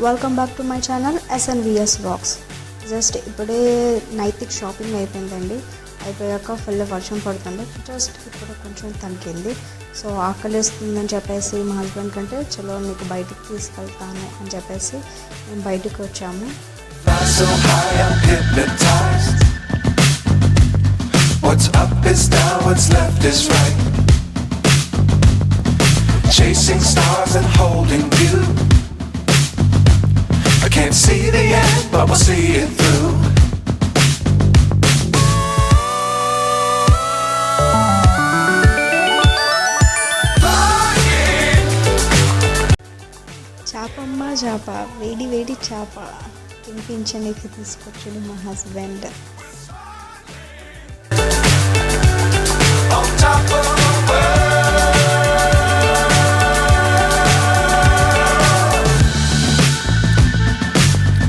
Welcome back to my channel SNVS vlogs. Just ఇప్పుడే Naitik shopping అయిపోయిందండి. అయిపోయాక ఫుల్ వర్షం పడుతుంది. జస్ట్ ఇప్పుడు కొంచెం తగ్గింది. సో ఆకలిస్తుందని చెప్పేసి మా హస్బెండ్ కంటే చలో నీకు బయటికి తీసుకెళ్తాను అని చెప్పేసి మేము బయటికి వచ్చాము. What's up is down, what's left is right. Chasing stars and holding you. I can't see the end, but we'll see it through. చాపమ్మ చాప, వేడి వేడి చాప తినిపించడానికి తీసుకొచ్చాడు మా husband.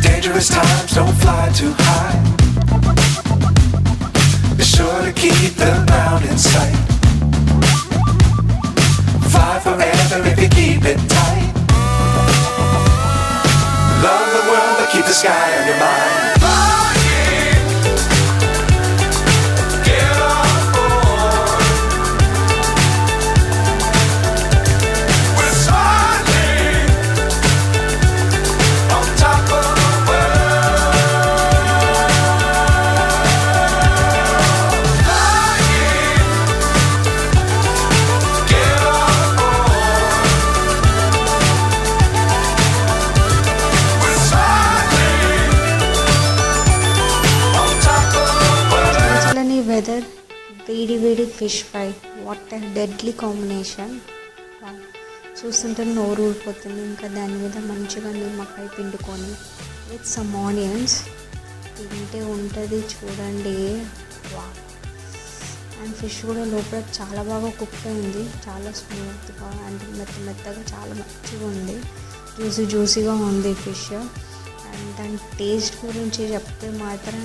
Dangerous times, don't fly too high. Be sure to keep the ground in sight. Fly forever if you keep it tight. Love the world, but keep the sky on your mind. Weather, వేడి వేడి fish fry, what a deadly combination. చూస్తుంటే నోరు ఊరిపోతుంది. ఇంకా దాని మీద మంచిగా నిమ్మకాయ పిండుకొని విత్ సమ్ ఆనియన్స్ తింటే ఉంటుంది చూడండి. వా. అండ్ ఫిష్ కూడా లోపల చాలా బాగా కుక్ అయింది. చాలా స్మూత్గా అండ్ మెత్తగా చాలా మంచిగా ఉంది. జ్యూసీగా ఉంది ఫిష్. అండ్ దాని టేస్ట్ గురించి చెప్తే మాత్రం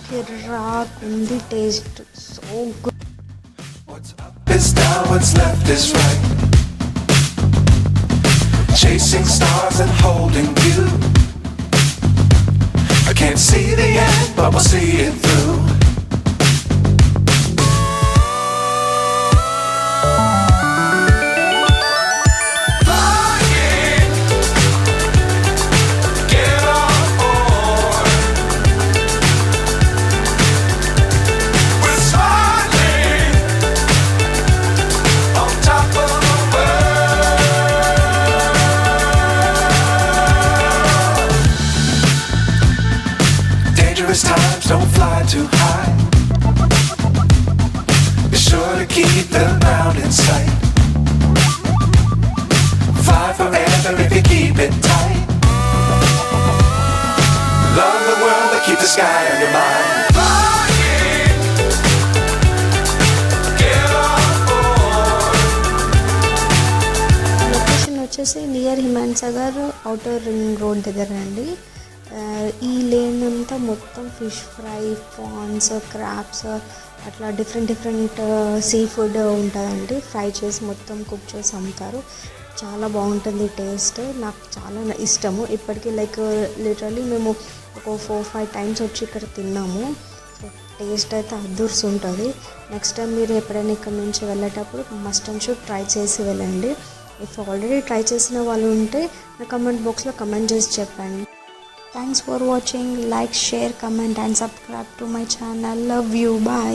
కిర్రాకుంది taste. So good. What's up is down, what's left is right. Chasing stars and holding you. I can't see the end, but we'll see it through. Times, don't fly too high. Be sure to keep the ground in sight. Fly forever if you keep it tight. Love the world, but keep the sky on your mind. Location వచ్చేసి near Himan Sagar outer ring road దగ్గర అండి. ఈ lane అంతా మొత్తం fish fry, prawns, crabs అట్లా different sea food ఉంటుందండి. Fry చేసి మొత్తం కుక్ చేసి అమ్ముతారు. చాలా బాగుంటుంది టేస్ట్. నాకు చాలా ఇష్టము. ఇప్పటికీ లిటరలీ మేము ఒక 4-5 టైమ్స్ వచ్చి ఇక్కడ తిన్నాము. సో టేస్ట్ అయితే అద్దుర్స్ ఉంటుంది. నెక్స్ట్ టైం మీరు ఎప్పుడైనా ఇక్కడ నుంచి వెళ్ళేటప్పుడు మస్ట్ అండ్ షుడ్ ట్రై చేసి వెళ్ళండి. ఇఫ్ ఆల్రెడీ ట్రై చేసిన వాళ్ళు ఉంటే నా కమెంట్ బాక్స్లో కమెంట్ చేసి చెప్పండి. Thanks for watching. Like, share, comment and subscribe to my channel. Love you. Bye.